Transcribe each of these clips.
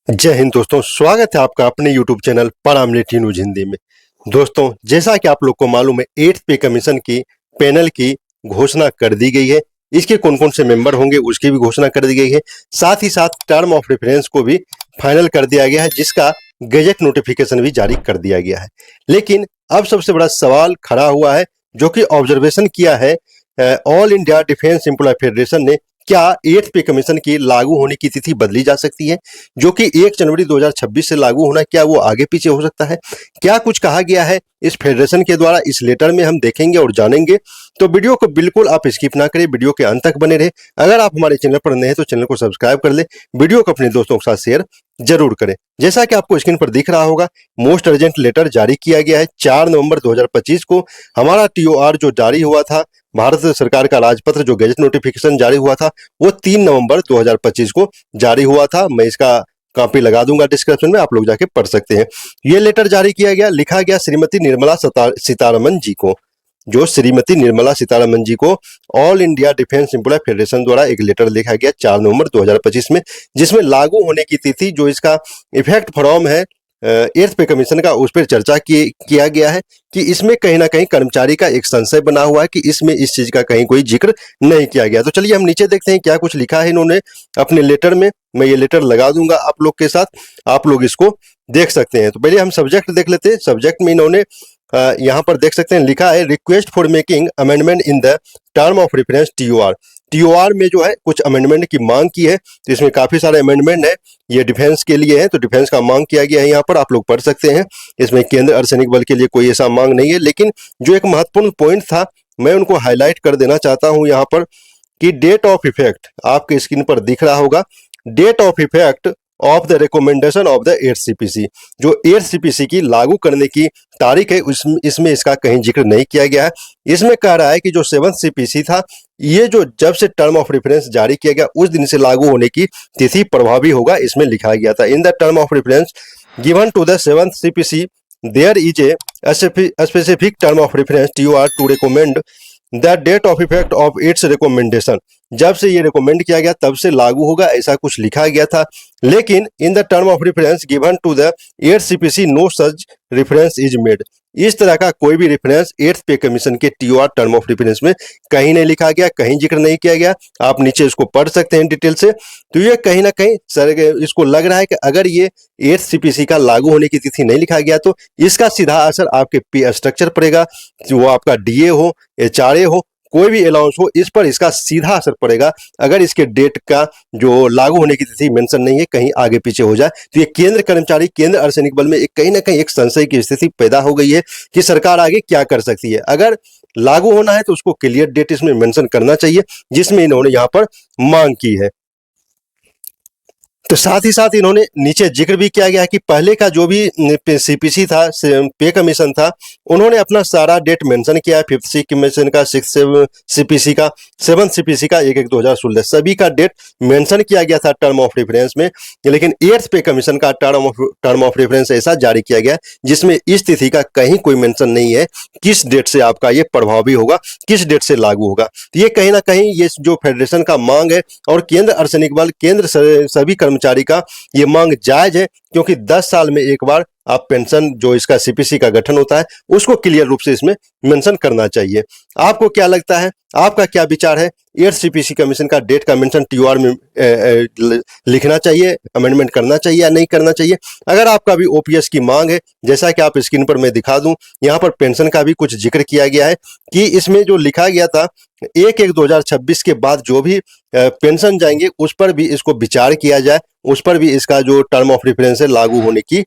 जय हिंद दोस्तों, स्वागत है आपका अपने YouTube चैनल परामलेटी न्यूज हिंदी में। दोस्तों, जैसा कि आप लोग को मालूम है, 8th पे कमीशन की पैनल की घोषणा कर दी गई है। इसके कौन कौन से मेंबर होंगे उसकी भी घोषणा कर दी गई है। साथ ही साथ टर्म ऑफ रेफरेंस को भी फाइनल कर दिया गया है, जिसका गजट नोटिफिकेशन भी जारी कर दिया गया है। लेकिन अब सबसे बड़ा सवाल खड़ा हुआ है, जो कि ऑब्जर्वेशन किया है All India Defence Employ Federation ने, क्या 8th पे कमीशन की लागू होने की तिथि बदली जा सकती है, जो कि 1 जनवरी 2026 से लागू होना, क्या वो आगे पीछे हो सकता है? क्या कुछ कहा गया है इस फेडरेशन के द्वारा, इस लेटर में हम देखेंगे और जानेंगे। तो वीडियो को बिल्कुल आप स्किप ना करें, वीडियो के अंत तक बने रहे। अगर आप हमारे चैनल पर नए हैं तो चैनल को सब्सक्राइब कर ले, वीडियो को अपने दोस्तों के साथ शेयर जरूर करें। जैसा कि आपको स्क्रीन पर दिख रहा होगा, मोस्ट अर्जेंट लेटर जारी किया गया है 4 नवंबर 2025 को। हमारा TOR जो जारी हुआ था, भारत सरकार का राजपत्र जो गजट नोटिफिकेशन जारी हुआ था, वो 3 नवंबर 2025 को जारी हुआ था। मैं इसका कॉपी लगा दूंगा डिस्क्रिप्शन में, आप लोग जाके पढ़ सकते हैं। ये लेटर जारी किया गया, लिखा गया श्रीमती निर्मला सीतारमन जी को। जो श्रीमती निर्मला सीतारमन जी को All India Defence Employ Federation द्वारा एक लेटर लिखा गया 4 नवंबर 2025 में, जिसमें लागू होने की तिथि जो इसका इफेक्ट फ्रॉम है 8th पे कमीशन का, उस पर चर्चा किया गया है कि इसमें कहीं ना कहीं कर्मचारी का एक संशय बना हुआ है कि इसमें इस चीज का कहीं कोई जिक्र नहीं किया गया। तो चलिए हम नीचे देखते हैं क्या कुछ लिखा है इन्होंने अपने लेटर में। मैं ये लेटर लगा दूंगा आप लोग के साथ, आप लोग इसको देख सकते हैं। तो पहले हम सब्जेक्ट देख लेते हैं। सब्जेक्ट में इन्होंने यहाँ पर देख सकते हैं लिखा है, request for making amendment in the term of reference TOR में जो है कुछ अमेंडमेंट की मांग की है। तो इसमें काफी सारे अमेंडमेंट है, ये डिफेंस के लिए है, तो डिफेंस का मांग किया गया है, यहाँ पर आप लोग पढ़ सकते हैं। इसमें केंद्र अर्धसैनिक बल के लिए कोई ऐसा मांग नहीं है, लेकिन जो एक महत्वपूर्ण पॉइंट था मैं उनको हाईलाइट कर देना चाहता हूँ यहाँ पर, कि डेट ऑफ इफेक्ट आपके स्क्रीन पर दिख रहा होगा। Date of effect of the recommendation of the 8th CPC, जो 8th CPC की लागू करने की तारीख है, इसमें इसका कहीं जिक्र नहीं किया गया है। इसमें कह रहा है कि जो 7th CPC था, ये जो जब से टर्म ऑफ रेफरेंस जारी किया गया उस दिन से लागू होने की तिथि प्रभावी होगा, इसमें लिखा गया था। In the term of reference given to the 7th CPC there is a specific term of reference TOR to recommend the date of effect of its recommendation. जब से ये रिकमेंड किया गया तब से लागू होगा, ऐसा कुछ लिखा गया था। लेकिन in the term of reference given to the 8th CPC no such reference is made. इस तरह का कोई भी रेफरेंस 8th पे कमीशन के TOR टर्म ऑफ रेफरेंस में कहीं नहीं लिखा गया, कहीं जिक्र नहीं किया गया। आप नीचे इसको पढ़ सकते हैं डिटेल से। तो ये कहीं ना कहीं सर इसको लग रहा है कि अगर ये 8th CPC का लागू होने की तिथि नहीं लिखा गया तो इसका सीधा असर आपके पे स्ट्रक्चर पड़ेगा, वो आपका DA हो, HRA हो, कोई भी अलाउंस हो, इस पर इसका सीधा असर पड़ेगा। अगर इसके डेट का जो लागू होने की तिथि मेंशन नहीं है, कहीं आगे पीछे हो जाए, तो ये केंद्र कर्मचारी, केंद्र अर्धसैनिक बल में एक कहीं ना कहीं एक संशय की स्थिति पैदा हो गई है कि सरकार आगे क्या कर सकती है। अगर लागू होना है तो उसको क्लियर डेट इसमें मेंशन करना चाहिए, जिसमें इन्होंने यहाँ पर मांग की है। तो साथ ही साथ इन्होंने नीचे जिक्र भी किया गया है कि पहले का जो भी CPC था, पे कमीशन था, उन्होंने अपना सारा डेट मेंशन किया है। 5th कमीशन का, 6th CPC का, 7th CPC का, 1/1/2016 सभी का डेट मेंशन किया गया था टर्म ऑफ रेफरेंस में। लेकिन 8th पे कमीशन का टर्म ऑफ रेफरेंस ऐसा जारी किया गया जिसमें इस तिथि का कहीं कोई मेंशन नहीं है, किस डेट से आपका ये प्रभावी होगा, किस डेट से लागू होगा। तो ये कहीं ना कहीं ये जो फेडरेशन का मांग है और केंद्र अर्धसैनिक बल, केंद्र सभी कर्मचारी का ये मांग जायज है, क्योंकि 10 साल में एक बार आप पेंशन जो इसका CPC का गठन होता है उसको क्लियर रूप से इसमें मेंशन करना चाहिए। आपको क्या लगता है, आपका क्या विचार है? 8th CPC कमीशन का डेट का मेंशन TOR में लिखना चाहिए, अमेंडमेंट करना चाहिए या नहीं करना चाहिए? अगर आपका भी OPS की मांग है, जैसा कि आप स्क्रीन पर मैं दिखा दूं, यहाँ पर पेंशन का भी कुछ जिक्र किया गया है कि इसमें जो लिखा गया था 1/1/2026 के बाद जो भी पेंशन जाएंगे उस पर भी इसको विचार किया जाए, उस पर भी इसका जो टर्म ऑफ रेफरेंस है लागू होने की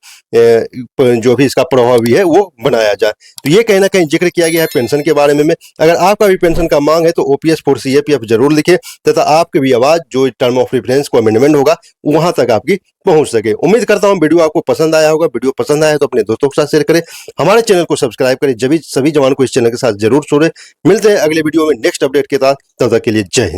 जो भी इसका प्रभावी है वो बनाया जाए। तो ये कहीं ना कहीं जिक्र किया गया है पेंशन के बारे में। अगर आपका भी पेंशन का मांग है तो OPS फॉर CAPF जरूर लिखे, तथा आपकी भी आवाज जो टर्म ऑफ रेफरेंस को अमेंडमेंट होगा वहां तक आपकी पहुंच सके। उम्मीद करता हूं वीडियो आपको पसंद आया होगा। वीडियो पसंद आया तो अपने दोस्तों के साथ शेयर करें, हमारे चैनल को सब्सक्राइब करें। सभी जवान को इस चैनल के साथ जरूर जोड़ें। मिलते हैं अगले वीडियो में नेक्स्ट अपडेट के साथ, तब तक के लिए जय हिंद।